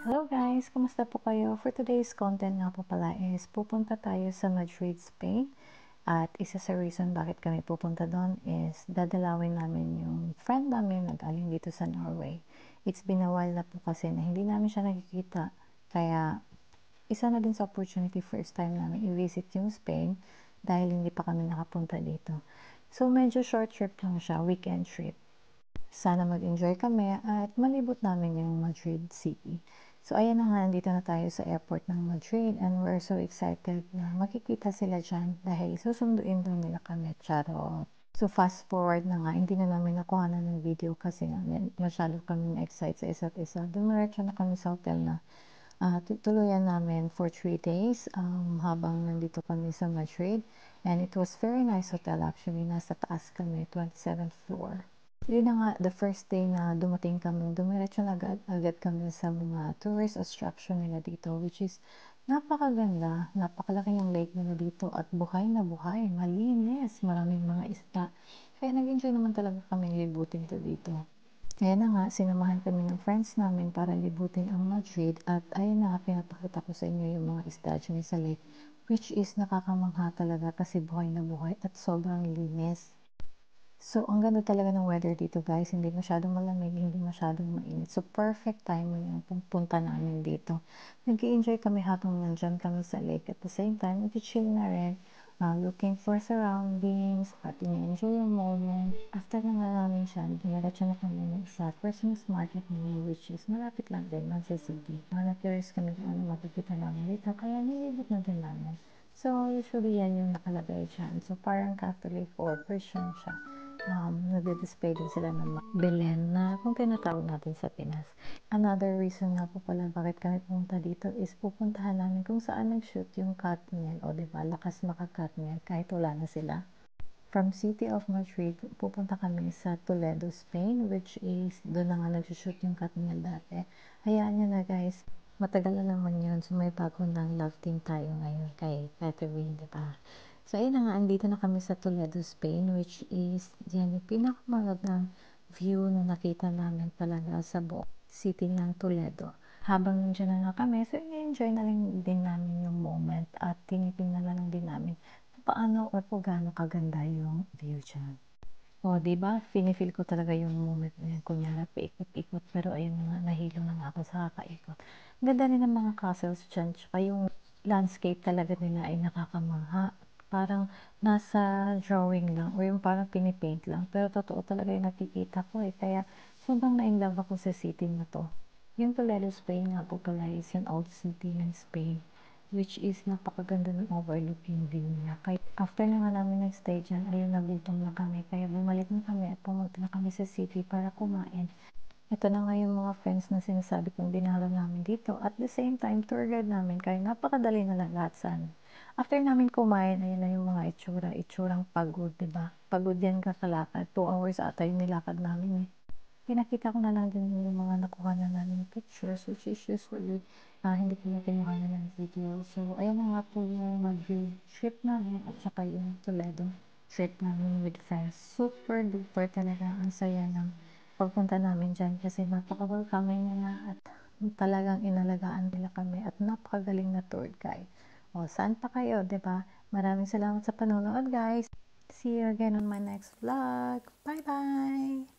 Hello guys! Kamusta po kayo? For today's content nga po pala is pupunta tayo sa Madrid, Spain. At isa sa reason bakit kami pupunta doon is dadalawin namin yung friend namin nag-aling dito sa Norway. It's been a while na po kasi na hindi namin siya nakikita. Kaya isa na din sa opportunity first time namin i-visit yung Spain dahil hindi pa kami nakapunta dito. So medyo short trip lang siya, weekend trip. Sana mag-enjoy kami at malibot namin yung Madrid City. So, ayan na nga, nandito na tayo sa airport ng Madrid and we're so excited na makikita sila dyan dahil susunduin daw nila kami, charot. So, fast forward na nga, hindi na namin nakuha na ng video kasi nga masyado kami na-excite sa isa't isa. Dumiretso na kami sa hotel na tutuluyan namin for 3 days habang nandito kami sa Madrid. And it was very nice hotel actually. Nasa taas kami, 27th floor. Yun na nga, the first day na dumating kami, dumiretso na agad kami sa mga tourist attraction nila dito, which is napakaganda, napakalaki yung lake nila dito at buhay na buhay, malinis, maraming mga isda. Kaya nag-enjoy naman talaga kami libutin to dito. Kaya na nga, sinamahan kami ng friends namin para libutin ang Madrid at ayun na nga, pinapakita ko sa inyo yung mga isda dyan sa lake, which is nakakamangha talaga kasi buhay na buhay at sobrang linis. So, ang ganda talaga ng weather dito guys. Hindi masyadong malamig, hindi masyadong mainit. So, perfect timing yung punta namin dito. Nag-i-enjoy kami habang nandyan kami sa lake. At the same time, nag-chill na rin. Looking for surroundings at i-enjoy yung moment. After na nga namin siya, dumiretso na kami sa Christmas market nila, which is malapit lang din, Manchester City. Na-curious kami kung ano makikita namin dito. Kaya nilibot na din namin. So, usually yan yung nakalagay dyan. So, parang Catholic or Christian siya. Nagdi-display din sila ng Belen na kung tinatawag natin sa Pinas. Another reason nga po pala bakit kami pumunta dito is pupuntahan namin kung saan nag-shoot yung Katniel. O diba, lakas maka-Katniel kahit wala na sila. From City of Madrid, pupunta kami sa Toledo, Spain, which is doon na nga nag-shoot yung Katniel dati. Hayaan nyo na guys, matagal na naman yun. So may bago ng love team tayo ngayon kay Catherine, diba? So, ayun na nga, andito na kami sa Toledo, Spain, which is yan yung pinakamagandang view na nakita namin talaga sa buong city ng Toledo. Habang nandiyan na kami, so i-enjoy na rin din namin yung moment at tinitingnan na lang din namin paano or kung gaano kaganda yung view dyan. O, diba? Feel ko talaga yung moment na yan. Kunyara, paikot-ikot. Pero ayun nga, nahilo na nga ako sa kakaikot. Ganda rin ng mga castles dyan. Tsaka yung landscape talaga nila ay nakakamangha. Parang nasa drawing lang or yung parang pinipaint lang. Pero totoo talaga yung nakikita ko eh. Kaya sobrang na-inlove ako sa city na to. Yung Toledo, Spain nga po pala is yung old city ng Spain, which is napakaganda ng overlooking view niya. Kaya after na nga namin nag-stay dyan, ayun, nagutom na kami. Kaya bumalik na kami at pumunta na kami sa city para kumain. Ito na nga yung mga friends na sinasabi kong dinala namin dito. At the same time, tour guide namin. Kaya napakadali na lang lahat sa amin. After namin kumain, ayun na yung mga itsura. Itsurang pagod, diba? Pagod yan kakalakad. 2 hours ata yung nilakad namin eh. Pinakita ko na lang din yung mga nakuha na namin pictures, which is usually hindi ko na kinuha na ng video. So, ayun na nga po yung mag-view trip namin at saka yung Toledo trip namin with friends. Super duper talaga. Ang saya ng pagpunta namin dyan kasi napaka-welcoming nila at talagang inalagaan nila kami at napakagaling na tour guide. O, saan pa kayo, ba? Diba? Maraming salamat sa panonood guys. See you again on my next vlog. Bye-bye!